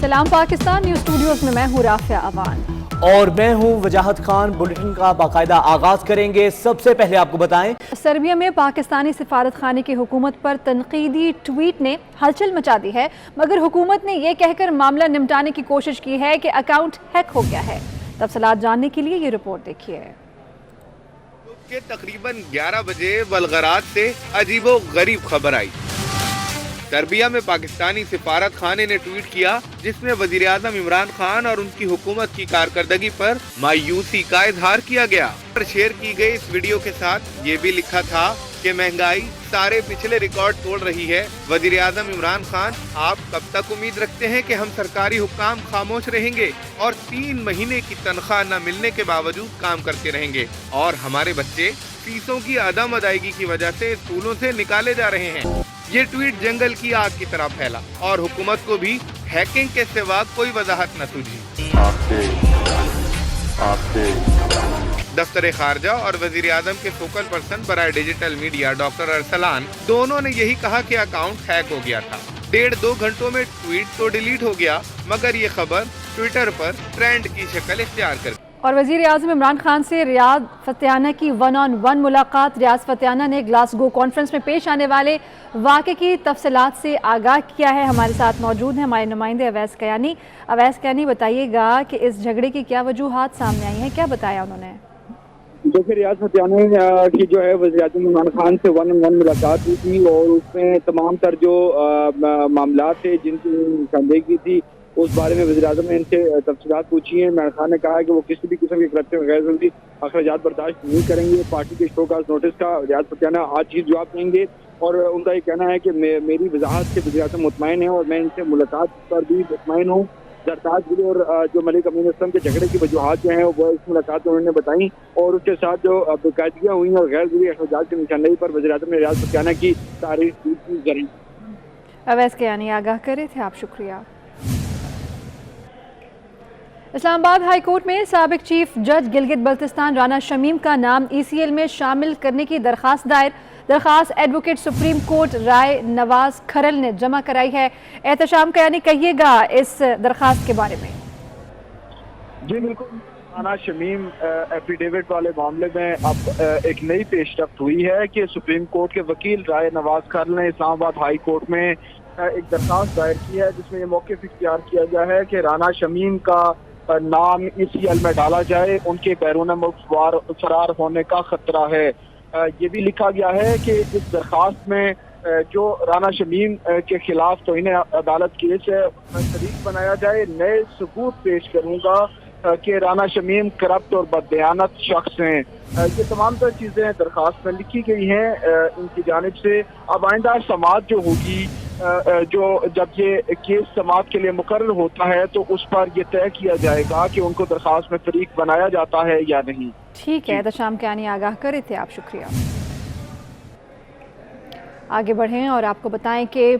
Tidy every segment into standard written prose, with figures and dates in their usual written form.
सलाम Pakistan news studios में मैं हूँ राफिया अवान और मैं हूँ वजाहत खान। बुलेटिन का बाकायदा आगाज करेंगे। सबसे पहले आपको बताएं, सर्बिया में पाकिस्तानी सिफारत खाने की हुकूमत पर तनकीदी ट्वीट ने हलचल मचा दी है, मगर हुकूमत ने यह कहकर मामला निपटाने की कोशिश की है कि अकाउंट हैक हो गया है। तफसीलात जानने के लिए ये रिपोर्ट देखिए। के तकरीबन 11 बजे बलगरात से अजीबो गरीब खबर आई। सर्बिया में पाकिस्तानी सिफारत खाने ने ट्वीट किया, जिसमें वजीर आजम इमरान खान और उनकी हुकूमत की कारकर्दगी पर मायूसी का इजहार किया गया। शेयर की गई इस वीडियो के साथ ये भी लिखा था कि महंगाई सारे पिछले रिकॉर्ड तोड़ रही है। वजीर आजम इमरान खान, आप कब तक उम्मीद रखते हैं कि हम सरकारी हुक्काम खामोश रहेंगे और 3 महीने की तनख्वाह न मिलने के बावजूद काम करते रहेंगे और हमारे बच्चे फीसों की अदम अदायगी की वजह से स्कूलों से निकाले जा रहे हैं। ये ट्वीट जंगल की आग की तरह फैला और हुकूमत को भी हैकिंग के सिवा कोई वजाहत न सूझी। दफ्तर खारजा और वजीर आजम के फोकल पर्सन बराए डिजिटल मीडिया डॉक्टर अरसलान दोनों ने यही कहा कि अकाउंट हैक हो गया था। 1.5-2 घंटों में ट्वीट तो डिलीट हो गया, मगर ये खबर ट्विटर पर ट्रेंड की शक्ल इख्तियार कर गई। और वज़ीर आज़म इमरान खान से रियाद फतेहाना की 1-on-1 मुलाकात। रियाद फतेहाना ने ग्लासगो कॉन्फ्रेंस में पेश आने वाले वाक़े की तफसीलात से आगाह किया है। हमारे साथ मौजूद हैं हमारे नुमाइंदे अवैस कयानी। अवैस कयानी, बताइएगा कि इस झगड़े की क्या वजूहात सामने आई हैं, क्या बताया उन्होंने? देखिए, रियाद फतेहाना की जो है वज़ीर आज़म इमरान खान से 1-on-1 मुलाकात हुई थी और उसमें तमाम तर जो मामला थे जिनकी निशानदेही थी उस बारे में वज़ीर आज़म ने इनसे तफसीलात पूछी हैं। इमरान खान ने कहा है कि वो किसी भी किस्म के खर्चे में गैर ज़रूरी अखराजात बर्दाश्त नहीं करेंगे। पार्टी के शोकाज नोटिस का रियाद फतेहाना आज चीज़ जवाब देंगे और उनका ये कहना है कि मेरी वजाहत से वज़ीर आज़म मुतमईन है और मैं इनसे मुलाकात पर भी मुतमईन हूँ। जरदाद गिल और जो मलिक अमीन असलम के झगड़े की वजूहात जो हैं वो इस मुलाकात में उन्होंने बताई और उसके साथ जो बेकायदगियाँ हुई और गैर ज़रूरी अखराजात की निशानदेही पर वज़ीर आज़म ने रियाद फतेहाना की तारीफ की। अवैस कयानी आगाह कर रहे थे, आप शुक्रिया। इस्लामाबाद हाई कोर्ट में साबिक चीफ जज गिलगित बल्तिस्तान राना शमीम का नाम ECL में शामिल करने की दरख्वास्त दायर। दरख्वास्त एडवोकेट सुप्रीम कोर्ट राय नवाज खरल ने जमा कराई है। एहतशाम कयानी, कहिएगा इस दरख्वास्त के बारे में। जी बिल्कुल, राना शमीम एफिडेविट वाले मामले में अब एक नई पेशरफ्त हुई है कि सुप्रीम कोर्ट के वकील राय नवाज खरल ने इस्लामाबाद हाई कोर्ट में एक दरख्वास्त दायर की है, जिसमें ये मौक़िफ़ इख्तियार किया गया है कि राना शमीम का नाम ECL में डाला जाए, उनके बैरून मुल्क फरार होने का खतरा है। ये भी लिखा गया है कि इस दरख्वास्त में जो राना शमीम के खिलाफ तौहीन अदालत केस है उसमें शरीक बनाया जाए। नए सबूत पेश करूंगा कि राना शमीम करप्ट और बददयानत शख्स हैं। ये तमाम तर चीज़ें दरख्वास्त में लिखी गई हैं इनकी जानिब से। अब आइंदा समाअत जो होगी, जो जब ये केस समाअत के लिए मुकर्रर होता है तो उस पर ये तय किया जाएगा कि उनको दरख्वास्त में फरीक बनाया जाता है या नहीं। ठीक है, एहतशाम कयानी आगाह कर रहे थे, आप शुक्रिया। आगे बढ़ें और आपको बताएं कि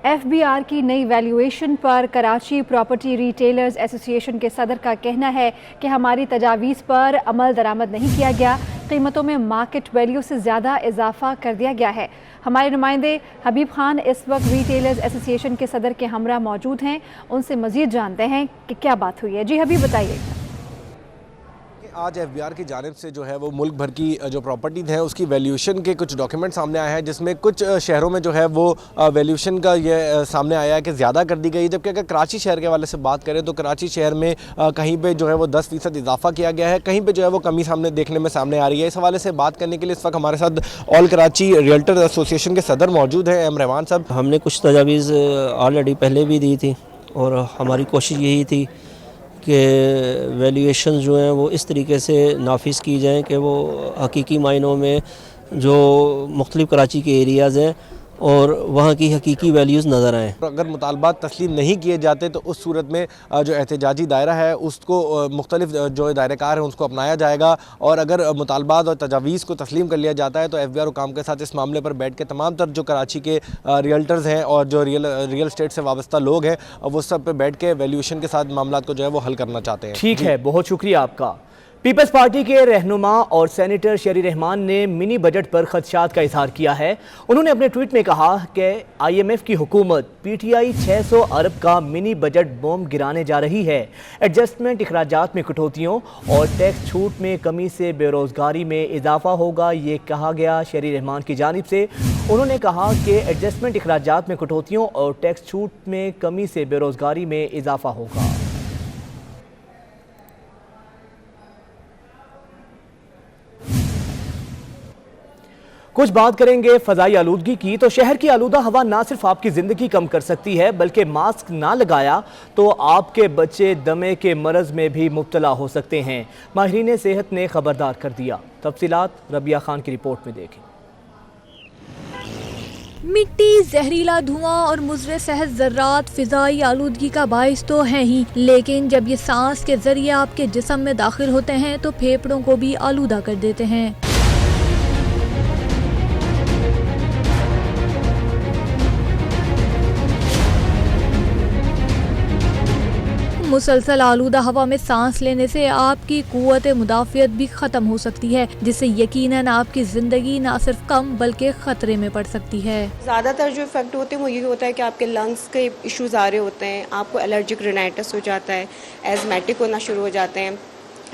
FBR की नई वैल्यूएशन पर कराची प्रॉपर्टी रिटेलर्स एसोसिएशन के सदर का कहना है कि हमारी तजावीज़ पर अमल दरामद नहीं किया गया, कीमतों में मार्केट वैल्यू से ज़्यादा इजाफा कर दिया गया है। हमारे नुमाइंदे हबीब खान इस वक्त रिटेलर्स एसोसिएशन के सदर के हमरा मौजूद हैं, उनसे मज़ीद जानते हैं कि क्या बात हुई है। जी हबीब, बताइए। आज FBR की जानिब से जो है वो मुल्क भर की जो प्रॉपर्टीज़ हैं उसकी वैल्यूएशन के कुछ डॉक्यूमेंट सामने आए हैं, जिसमें कुछ शहरों में जो है वो वैल्यूएशन का ये सामने आया है कि ज़्यादा कर दी गई। जबकि अगर कराची शहर के वाले से बात करें तो कराची शहर में कहीं पे जो है वो 10% इजाफा किया गया है, कहीं पे जो है वो कमी देखने में सामने आ रही है। इस हवाले से बात करने के लिए इस वक्त हमारे साथ ऑल कराची रियल्टर एसोसिएशन के सदर मौजूद हैं, एम रहमान साहब। हमने कुछ तजावीज़ ऑलरेडी पहले भी दी थी और हमारी कोशिश यही थी कि वैल्यूएशन जो हैं वो इस तरीके से नाफिज की जाएं कि वो हकीकी मायनों में जो मुख्तलिफ कराची के एरियाज़ हैं और वहाँ की हकीकी वैल्यूज़ नज़र आएँ। अगर मुतालबात तस्लीम नहीं किए जाते तो उस सूरत में जो एहतजाजी दायरा है उसको मुख्तलिफ जो दायरेकार हैं उसको अपनाया जाएगा और अगर मुतालबात और तजावीज़ को तस्लीम कर लिया जाता है तो FBR हुकाम के साथ इस मामले पर बैठ के तमाम तर जो कराची के रियल्टर्स हैं और जो रियल स्टेट से वाबस्ता लोग हैं वो सब पे बैठ के वैल्यूएशन के साथ मामला को जो है वो हल करना चाहते हैं। ठीक है, बहुत शुक्रिया आपका। پیپلز پارٹی کے رہنما اور سینیٹر شیری رحمان نے منی بجٹ پر خدشات کا اظہار کیا ہے۔ انہوں نے اپنے ٹویٹ میں کہا کہ IMF کی حکومت PTI 600 ارب کا منی بجٹ بم گرانے جا رہی ہے۔ ایڈجسٹمنٹ اخراجات میں کٹوتیوں اور ٹیکس چھوٹ میں کمی سے بے روزگاری میں اضافہ ہوگا، یہ کہا گیا شیری رحمان کی جانب سے۔ انہوں نے کہا کہ ایڈجسٹمنٹ اخراجات میں کٹوتیوں اور ٹیکس چھوٹ میں کمی سے بے روزگاری میں اضافہ ہوگا۔ کچھ بات کریں گے فضائی آلودگی کی، تو شہر کی آلودہ ہوا نہ صرف آپ کی زندگی کم کر سکتی ہے بلکہ ماسک نہ لگایا تو آپ کے بچے دمے کے مرض میں بھی مبتلا ہو سکتے ہیں۔ ماہرین صحت نے خبردار کر دیا۔ تفصیلات ربیہ خان کی رپورٹ میں دیکھیں۔ مٹی، زہریلا دھواں اور مضر صحت ذرات فضائی آلودگی کا باعث تو ہیں ہی، لیکن جب یہ سانس کے ذریعے آپ کے جسم میں داخل ہوتے ہیں تو پھیپھڑوں کو بھی آلودہ کر دیتے ہیں۔ مسلسل آلودہ ہوا میں سانس لینے سے آپ کی قوت مدافعت بھی ختم ہو سکتی ہے، جس سے یقیناً آپ کی زندگی نہ صرف کم بلکہ خطرے میں پڑ سکتی ہے۔ زیادہ تر جو افیکٹ ہوتے ہیں وہ یہ ہوتا ہے کہ آپ کے لنگس کے ایشوز آ رہے ہوتے ہیں، آپ کو الرجک رینائٹس ہو جاتا ہے، ایزمیٹک ہونا شروع ہو جاتے ہیں۔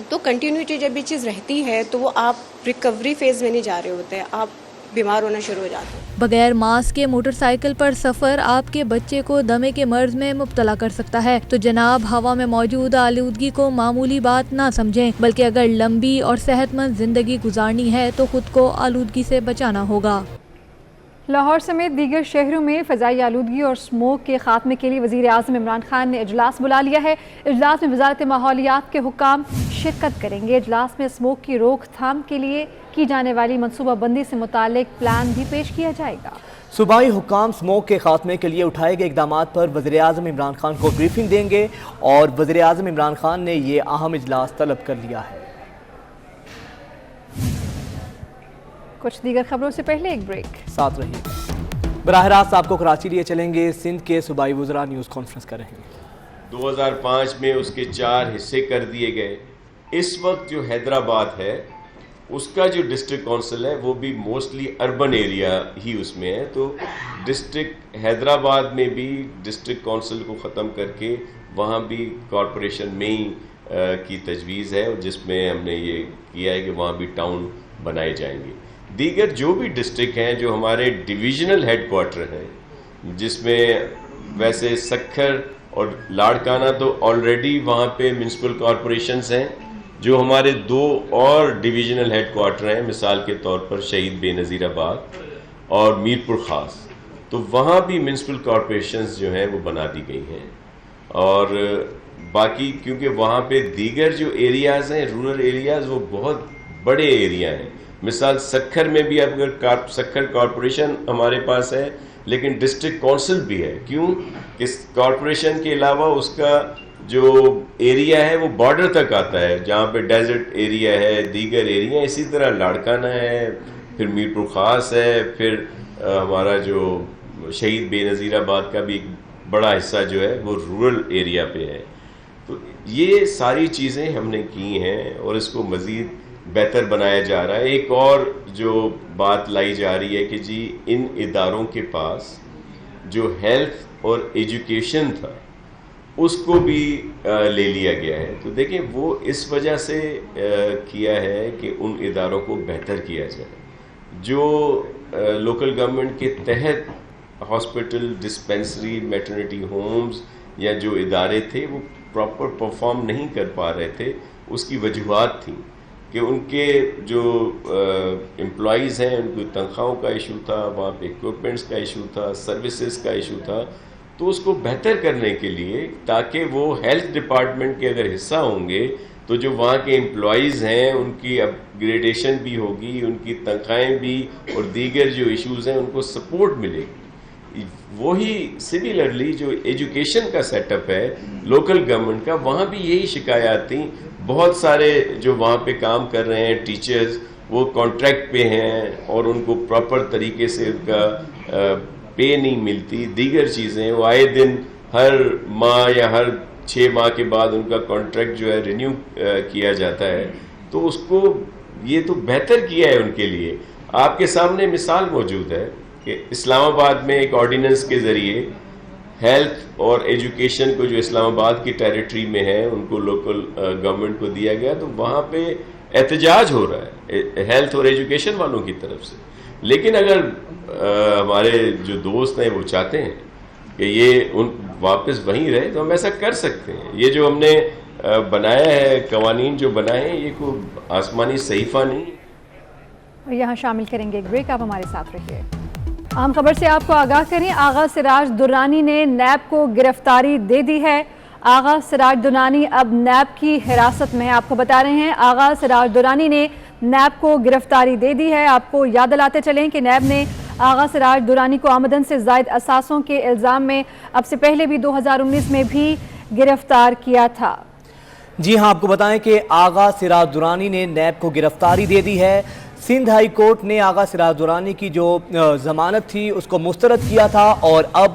تو کنٹینیوٹی جب یہ چیز رہتی ہے تو وہ آپ ریکوری فیز میں نہیں جا رہے ہوتے ہیں، آپ بیمار ہونا شروع ہو جاتے ہیں۔ بغیر ماسک کے موٹر سائیکل پر سفر آپ کے بچے کو دمے کے مرض میں مبتلا کر سکتا ہے، تو جناب ہوا میں موجود آلودگی کو معمولی بات نہ سمجھیں، بلکہ اگر لمبی اور صحت مند زندگی گزارنی ہے تو خود کو آلودگی سے بچانا ہوگا۔ لاہور سمیت دیگر شہروں میں فضائی آلودگی اور اسموگ کے خاتمے کے لیے وزیر اعظم عمران خان نے اجلاس بلا لیا ہے۔ اجلاس میں وزارت ماحولیات کے حکام شرکت کریں گے۔ اجلاس میں اسموگ کی روک تھام کے لیے کی جانے والی منصوبہ بندی سے متعلق پلان بھی پیش کیا جائے گا۔ صوبائی حکام اسموگ کے خاتمے کے لیے اٹھائے گئے اقدامات پر وزیر اعظم عمران خان کو بریفنگ دیں گے اور وزیر اعظم عمران خان نے یہ اہم اجلاس طلب کر لیا ہے۔ کچھ دیگر خبروں سے پہلے ایک بریک، ساتھ رہیے۔ براہ راست آپ کو کراچی لیے چلیں گے۔ سندھ کے صوبائی وزراء نیوز کانفرنس کر رہے ہیں۔ 2005 میں اس کے 4 حصے کر دیے گئے۔ اس وقت جو حیدرآباد ہے اس کا جو ڈسٹرکٹ کونسل ہے وہ بھی موسٹلی اربن ایریا ہی اس میں ہے، تو ڈسٹرکٹ حیدرآباد میں بھی ڈسٹرکٹ کونسل کو ختم کر کے وہاں بھی کارپوریشن میں ہی کی تجویز ہے، جس میں ہم نے یہ کیا ہے کہ وہاں بھی ٹاؤن بنائے جائیں گے۔ دیگر جو بھی ڈسٹرکٹ ہیں جو ہمارے ڈویژنل ہیڈ کوارٹر ہیں، جس میں ویسے سکھر اور لاڑکانہ تو آلریڈی وہاں پہ میونسپل کارپوریشنز ہیں، جو ہمارے 2 اور ڈویژنل ہیڈ کوارٹر ہیں، مثال کے طور پر شہید بے نظیر آباد اور میر پور خاص، تو وہاں بھی میونسپل کارپوریشنز جو ہیں وہ بنا دی گئی ہیں۔ اور باقی کیونکہ وہاں پہ دیگر جو ایریاز ہیں رورل ایریاز وہ بہت بڑے ایریا ہیں، مثال سکھر میں بھی اب اگر سکھر کارپوریشن ہمارے پاس ہے لیکن ڈسٹرکٹ کونسل بھی ہے، کیوں کہ کارپوریشن کے علاوہ اس کا جو ایریا ہے وہ بارڈر تک آتا ہے، جہاں پہ ڈیزرٹ ایریا ہے، دیگر ایریا، اسی طرح لاڑکانہ ہے، پھر میر پور خاص ہے، پھر ہمارا جو شہید بے نظیر آباد کا بھی ایک بڑا حصہ جو ہے وہ رورل ایریا پہ ہے۔ تو یہ ساری چیزیں ہم نے کی ہیں اور اس کو مزید بہتر بنایا جا رہا ہے۔ ایک اور جو بات لائی جا رہی ہے کہ جی ان اداروں کے پاس جو ہیلتھ اور ایجوکیشن تھا اس کو بھی لے لیا گیا ہے، تو دیکھیں وہ اس وجہ سے کیا ہے کہ ان اداروں کو بہتر کیا جائے۔ جو لوکل گورنمنٹ کے تحت ہاسپٹل، ڈسپینسری، میٹرنٹی ہومز یا جو ادارے تھے وہ پراپر پرفارم نہیں کر پا رہے تھے، اس کی وجوہات تھیں کہ ان کے جو امپلائیز ہیں ان کی تنخواہوں کا ایشو تھا، وہاں پہ اکوپمنٹس کا ایشو تھا، سروسز کا ایشو تھا۔ تو اس کو بہتر کرنے کے لیے تاکہ وہ ہیلتھ ڈپارٹمنٹ کے اگر حصہ ہوں گے تو جو وہاں کے امپلائیز ہیں ان کی اپ گریڈیشن بھی ہوگی، ان کی تنخواہیں بھی اور دیگر جو ایشوز ہیں ان کو سپورٹ ملے گی۔ وہی سملرلی جو ایجوکیشن کا سیٹ اپ ہے لوکل گورنمنٹ کا، وہاں بھی یہی شکایات تھیں۔ بہت سارے جو وہاں پہ کام کر رہے ہیں ٹیچرز وہ کانٹریکٹ پہ ہیں اور ان کو پراپر طریقے سے ان کا پے نہیں ملتی، دیگر چیزیں وہ آئے دن ہر ماہ یا ہر 6 ماہ کے بعد ان کا کانٹریکٹ جو ہے رینیو کیا جاتا ہے، تو اس کو یہ تو بہتر کیا ہے ان کے لیے. آپ کے سامنے مثال موجود ہے کہ اسلام آباد میں ایک آرڈیننس کے ذریعے ہیلتھ اور ایجوکیشن کو جو اسلام آباد کی ٹیریٹری میں ہے ان کو لوکل گورنمنٹ کو دیا گیا, تو وہاں پہ احتجاج ہو رہا ہے ہیلتھ اور ایجوکیشن والوں کی طرف سے. لیکن اگر ہمارے جو دوست ہیں وہ چاہتے ہیں کہ یہ ان واپس وہیں رہے تو ہم ایسا کر سکتے ہیں. یہ جو ہم نے بنایا ہے, قوانین جو بنائے ہیں, یہ کوئی آسمانی صحیفہ نہیں. یہاں شامل کریں گے ایک بریک, آپ ہمارے ساتھ رہیے. اہم خبر سے آپ کو آگاہ کریں. آغا سراج درانی نے نیب کو گرفتاری دے دی ہے. آغا سراج درانی اب نیب کی حراست میں ہے. آپ کو بتا رہے ہیں آغا سراج درانی نے نیب کو گرفتاری دے دی ہے. آپ کو یاد دلاتے چلیں کہ نیب نے آغا سراج درانی کو آمدن سے زائد اثاثوں کے الزام میں اب سے پہلے بھی 2019 میں بھی گرفتار کیا تھا. جی ہاں, آپ کو بتائیں کہ آغا سراج درانی نے نیب کو گرفتاری دے دی ہے. سندھ ہائی کورٹ نے آغا سراج درانی کی جو ضمانت تھی اس کو مسترد کیا تھا, اور اب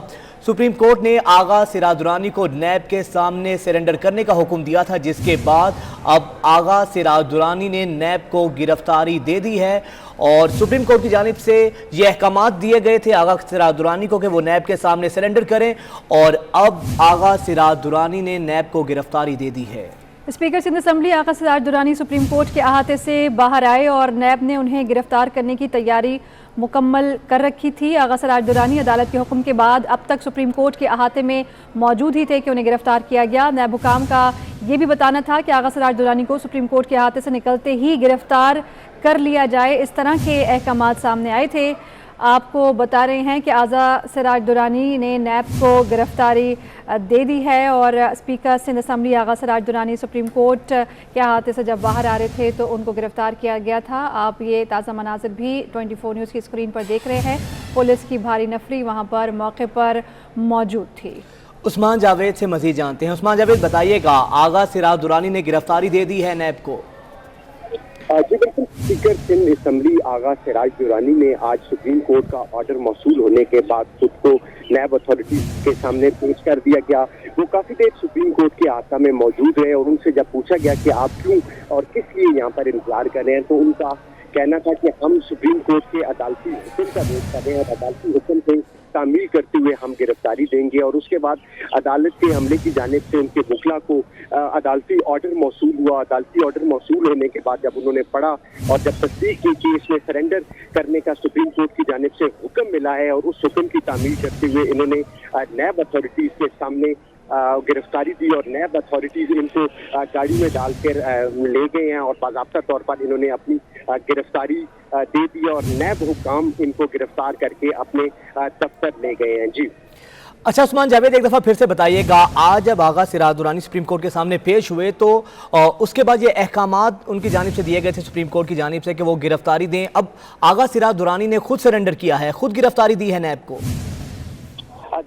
سپریم کورٹ نے آغا سراج درانی کو نیب کے سامنے سرنڈر کرنے کا حکم دیا تھا, جس کے بعد اب آغا سراج درانی نے نیب کو گرفتاری دے دی ہے. اور سپریم کورٹ کی جانب سے یہ احکامات دیے گئے تھے آغا سراج درانی کو کہ وہ نیب کے سامنے سرنڈر کریں, اور اب آغا سراج درانی نے نیب کو گرفتاری دے دی ہے. Speaker Sindh assembly Agha Siraj Durrani supreme court کے احاطے سے باہر آئے اور نیب نے انہیں گرفتار کرنے کی تیاری مکمل کر رکھی تھی. آغا سراج درانی عدالت کے حکم کے بعد اب تک سپریم کورٹ کے احاطے میں موجود ہی تھے کہ انہیں گرفتار کیا گیا. نیب حکام کا یہ بھی بتانا تھا کہ آغا سراج درانی کو سپریم کورٹ کے احاطے سے نکلتے ہی گرفتار کر لیا جائے. اس طرح کے احکامات سامنے آئے تھے. آپ کو بتا رہے ہیں کہ آغا سراج درانی نے نیب کو گرفتاری دے دی ہے, اور speaker Sindh assembly Agha Siraj Durrani supreme court کے احاطے سے جب باہر آ رہے تھے تو ان کو گرفتار کیا گیا تھا. آپ یہ تازہ مناظر بھی 24 نیوز کی اسکرین پر دیکھ رہے ہیں. پولیس کی بھاری نفری وہاں پر موقع پر موجود تھی. عثمان جاوید سے مزید جانتے ہیں. عثمان جاوید, بتائیے گا آغا سراج درانی نے گرفتاری دے دی ہے نیب کو؟ جی بالکل, اسپیکر سندھ اسمبلی آغا سراج درانی نے آج سپریم کورٹ کا آرڈر موصول ہونے کے بعد خود کو نیب اتھارٹیز کے سامنے پیش کر دیا گیا. وہ کافی دیر سپریم کورٹ کے احاطہ میں موجود رہے, اور ان سے جب پوچھا گیا کہ آپ کیوں اور کس لیے یہاں پر انتظار کر رہے ہیں, تو ان کا کہنا تھا کہ ہم سپریم کورٹ کے عدالتی حکم کا ویٹ کر رہے ہیں, اور عدالتی حکم سے تعمیل کرتے ہوئے ہم گرفتاری دیں گے. اور اس کے بعد عدالت کے عملے کی جانب سے ان کے وکلا کو عدالتی آرڈر موصول ہوا. عدالتی آرڈر موصول ہونے کے بعد جب انہوں نے پڑھا اور جب تصدیق کی کہ اس میں سرنڈر کرنے کا سپریم کورٹ کی جانب سے حکم ملا ہے, اور اس حکم کی تعمیل کرتے ہوئے انہوں نے نیب اتھارٹیز کے سامنے گرفتاری دی, اور نیب اتھارٹیز ان کو گاڑی میں ڈال کر لے گئے ہیں, اور باضابطہ طور پر انہوں نے اپنی گرفتاری دے دی, اور نیب حکام ان کو گرفتار کر کے اپنے دفتر لے گئے ہیں. جی اچھا عثمان جاوید, ایک دفعہ پھر سے بتائیے گا, آج جب آغا سراج درانی سپریم کورٹ کے سامنے پیش ہوئے تو اس کے بعد یہ احکامات ان کی جانب سے دیے گئے تھے سپریم کورٹ کی جانب سے کہ وہ گرفتاری دیں. اب آغا سراج درانی نے خود سرنڈر کیا ہے, خود گرفتاری دی ہے نیب کو.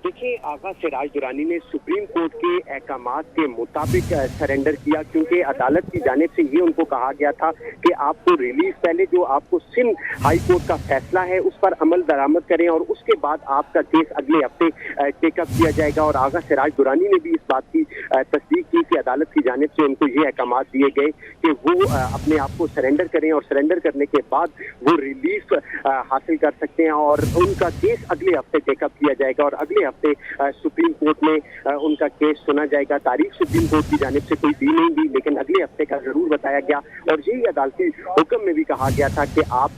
دیکھیں, آغا سراج درانی نے سپریم کورٹ کے احکامات کے مطابق سرنڈر کیا, کیونکہ عدالت کی جانب سے یہ ان کو کہا گیا تھا کہ آپ کو ریلیز پہلے جو آپ کو سندھ ہائی کورٹ کا فیصلہ ہے اس پر عمل درآمد کریں, اور اس کے بعد آپ کا کیس اگلے ہفتے ٹیک اپ کیا جائے گا. اور آغا سراج درانی نے بھی اس بات کی تصدیق کی کہ عدالت کی جانب سے ان کو یہ احکامات دیے گئے کہ وہ اپنے آپ کو سرنڈر کریں, اور سرنڈر کرنے کے بعد وہ ریلیف حاصل کر سکتے ہیں, اور ان کا کیس اگلے ہفتے ٹیک اپ کیا جائے گا. اور اگلے ہفتے سپریم کورٹ میں ان کا کیس سنا جائے گا. تاریخ سپریم کورٹ کی جانب سے کوئی دی نہیں دی, لیکن اگلے ہفتے کا ضرور بتایا گیا, اور یہی عدالتی حکم میں بھی کہا گیا تھا کہ آپ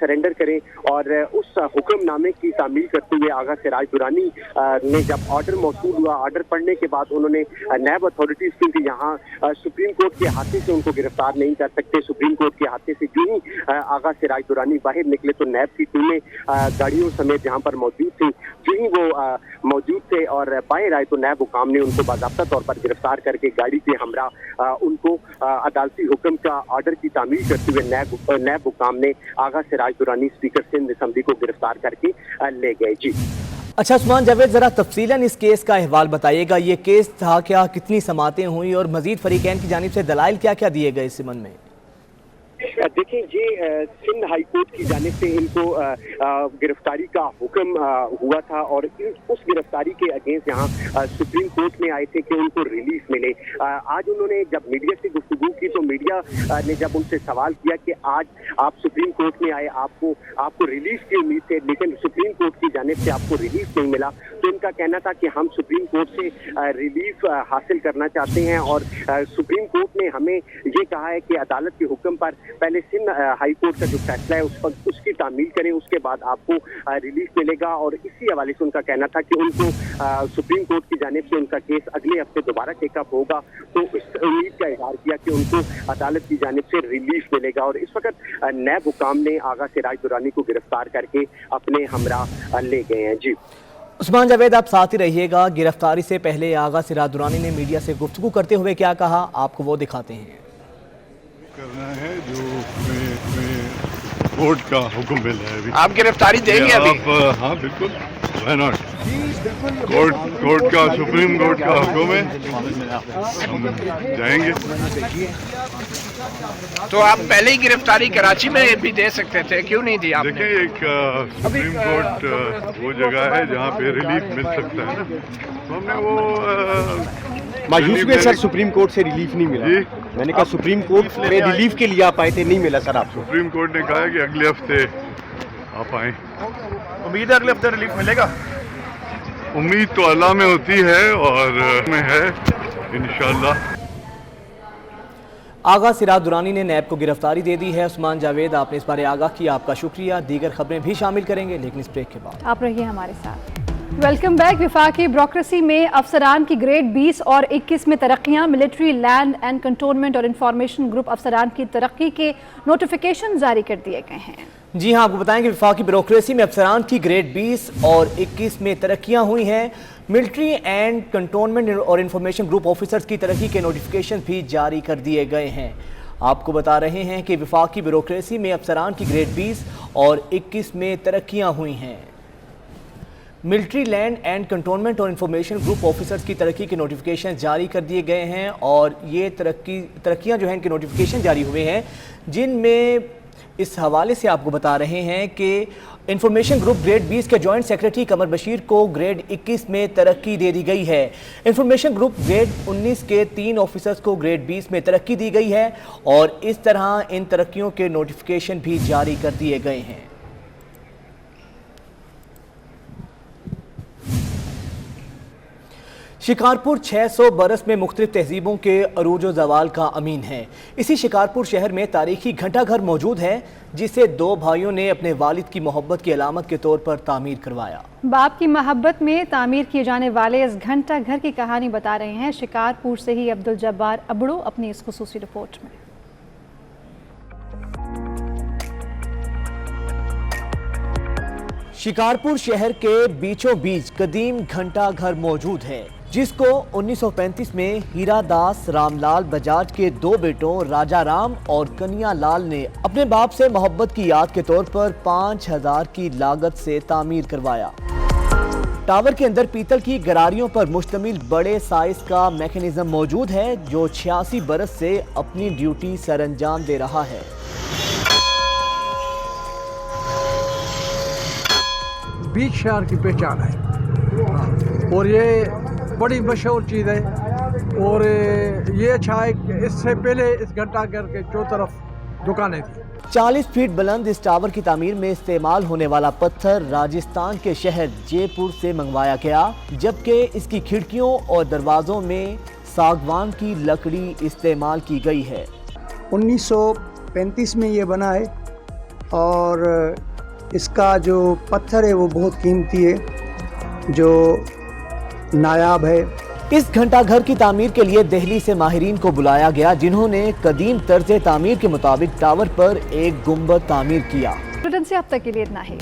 سرنڈر کریں. اور اس حکم نامے کی تعمیل کرتے ہوئے آغا سراج درانی نے جب آرڈر موصول ہوا, آرڈر پڑھنے کے بعد انہوں نے نیب اتھارٹیز, کیونکہ یہاں سپریم کورٹ کے احاطے سے ان کو گرفتار نہیں کر سکتے, سپریم کورٹ کے احاطے سے جو ہی آغا سراج درانی باہر نکلے تو نیب کی ٹیمیں گاڑیوں سمیت جہاں پر موجود تھی, جو ہی وہ موجود تھے اور باہر آئے تو نیب حکام نے ان کو باضابطہ طور پر گرفتار کر کے گاڑی کے ہمراہ ان کو عدالتی حکم کا آرڈر کی تعمیل کرتے ہوئے نیب حکام نے آغا سراج درانی اسپیکر سندھ اسمبلی کو گرفتار کر کے لے گئے. جی اچھا عثمان جاوید, ذرا تفصیلاً اس کیس کا احوال بتائیے گا. یہ کیس تھا کیا, کتنی سماعتیں ہوئیں, اور مزید فریقین کی جانب سے دلائل کیا کیا دیے گئے اس ضمن میں؟ देखिए, ये सिंध हाई कोर्ट की जानिब से इनको गिरफ्तारी का हुक्म हुआ था और उस गिरफ्तारी के अगेंस्ट यहाँ सुप्रीम कोर्ट में आए थे कि उनको रिलीफ मिले। आज उन्होंने जब मीडिया से गुफ्तगू की तो मीडिया ने जब उनसे सवाल किया कि आज आप सुप्रीम कोर्ट में आए, आपको रिलीफ की उम्मीद थी, लेकिन सुप्रीम कोर्ट की जानिब से आपको रिलीफ नहीं मिला, तो उनका कहना था कि हम सुप्रीम कोर्ट से रिलीफ हासिल करना चाहते हैं और सुप्रीम कोर्ट ने हमें ये कहा है कि अदालत के हुक्म पर पहले सिंध हाई कोर्ट का जो फैसला है उसकी तामील करें, उसके बाद आपको रिलीफ मिलेगा। और इसी हवाले से उनका कहना था कि उनको सुप्रीम कोर्ट की जानिब से उनका केस अगले हफ्ते दोबारा टेकअप होगा, तो इस उम्मीद का इजहार किया कि उनको अदालत की जानिब से रिलीफ मिलेगा। और इस वक्त नैब हुकाम ने आगा सिराज दुरानी को गिरफ्तार करके अपने हमरा ले गए हैं। जी उस्मान जावेद, आप साथ ही रहिएगा। गिरफ्तारी से पहले आगा सिराज दुरानी ने मीडिया से गुफ्तगू करते हुए क्या कहा, आपको वो दिखाते हैं। करना है जो कोर्ट का हुक्म मिला है। आप गिरफ्तारी देंगे अभी? हाँ बिल्कुल, व्हाई नॉट। कोर्ट का, सुप्रीम कोर्ट का हुक्म है, हम जाएंगे। तो आप पहले ही गिरफ्तारी कराची में भी दे सकते थे, क्यों नहीं दी आपने? देखिए, एक सुप्रीम कोर्ट वो जगह है जहाँ पे रिलीफ मिल सकता है ना, तो हमने वो मायूस हुए सर, सुप्रीम कोर्ट से रिलीफ नहीं मिला। मैंने कहा सुप्रीम कोर्ट में रिलीफ के लिए आप आए थे, नहीं मिला सर आपको। सुप्रीम कोर्ट ने कहा है कि अगले हफ्ते आप आए। उम्मीद है अगले हफ्ते रिलीफ मिलेगा? उम्मीद तो अल्लाह में होती है और में है इंशाल्लाह। आगा सिराज दुरानी ने नैब को गिरफ्तारी दे दी है। उस्मान जावेद, आपने इस बारे आगाह किया, आपका शुक्रिया। दीगर खबरें भी शामिल करेंगे, लेकिन इस ब्रेक के बाद। आप रहिए हमारे साथ। Welcome back. विफाकी ब्यूरोक्रेसी में अफसरान की ग्रेड 20 और 21 में तरक्कियां। मिलिट्री, लैंड एंड कंटोनमेंट और इंफॉर्मेशन ग्रुप अफसरान की तरक्की के नोटिफिकेशन जारी कर दिए गए हैं। जी हाँ, आपको बताएंगे विफाकी ब्यूरोक्रेसी में अफसरान की ग्रेड 20 और 21 में तरक्कियां हुई हैं। मिलिट्री एंड कंटोनमेंट और इंफॉर्मेशन ग्रुप ऑफिसर्स की तरक्की के नोटिफिकेशन भी जारी कर दिए गए हैं। आपको बता रहे हैं कि विफाकी ब्यूरोक्रेसी में अफसरान की ग्रेड 20 और 21 में तरक्कियां हुई हैं। मिलिट्री, लैंड एंड कंटोनमेंट और इंफॉर्मेशन ग्रुप ऑफिसर्स की तरक्की के नोटिफिकेशन जारी कर दिए गए हैं और ये तरक्कियां जो हैं इनके नोटिफिकेशन जारी हुए हैं, जिनमें इस हवाले से आपको बता रहे हैं कि इंफॉर्मेशन ग्रुप ग्रेड 20 के जॉइंट सेक्रेटरी कमर बशीर को ग्रेड 21 में तरक्की दे दी गई है। इंफॉर्मेशन ग्रुप ग्रेड 19 के 3 ऑफिसर्स को ग्रेड 20 में तरक्की दी गई है और इस तरह इन तरक्कियों के नोटिफिकेशन भी जारी कर दिए गए हैं। शिकारपुर 600 बरस में मुख्तलिफ तहजीबों के अरूज व ज़वाल का अमीन है। इसी शिकारपुर शहर में तारीखी घंटा घर मौजूद है, जिसे 2 भाइयों ने अपने वालिद की मोहब्बत की अलामत के तौर पर तामीर करवाया। बाप की मोहब्बत में तामीर किए जाने वाले इस घंटा घर की कहानी बता रहे हैं शिकारपुर से ही अब्दुल जब्बार अबड़ो अपनी इस खुसूसी रिपोर्ट में। शिकारपुर शहर के बीचों बीच कदीम घंटा घर मौजूद है, जिसको 1935 में हीरा दास रामलाल बजाज के 2 बेटों राजा राम और कन्या लाल ने अपने बाप से मोहब्बत की याद के तौर पर 5000 की लागत से तामीर करवाया। टावर के अंदर पीतल की गरारियों पर मुश्तमिल बड़े साइज का मैकेनिज्म मौजूद है, जो 86 बरस से अपनी ड्यूटी सरअंजाम दे रहा है। बीच शहर की पहचान है और ये बड़ी मशहूर चीज़ है और ये अच्छा है कि इससे पहले इस घंटा घर के 4 तरफ दुकानें थी। 40 फीट बुलंद इस टावर की तामीर में इस्तेमाल होने वाला पत्थर राजस्थान के शहर जयपुर से मंगवाया गया, जबकि इसकी खिड़कियों और दरवाज़ों में सागवान की लकड़ी इस्तेमाल की गई है। 1935 में ये बना है और इसका जो पत्थर है वो बहुत कीमती है, जो नायाब है। इस घंटा घर की तामीर के लिए दिल्ली से माहिरीन को बुलाया गया, जिन्होंने कदीम तर्ज तामीर के मुताबिक टावर पर एक गुंबद तामीर किया। बुलेटिन से अब तक के लिए इतना ही।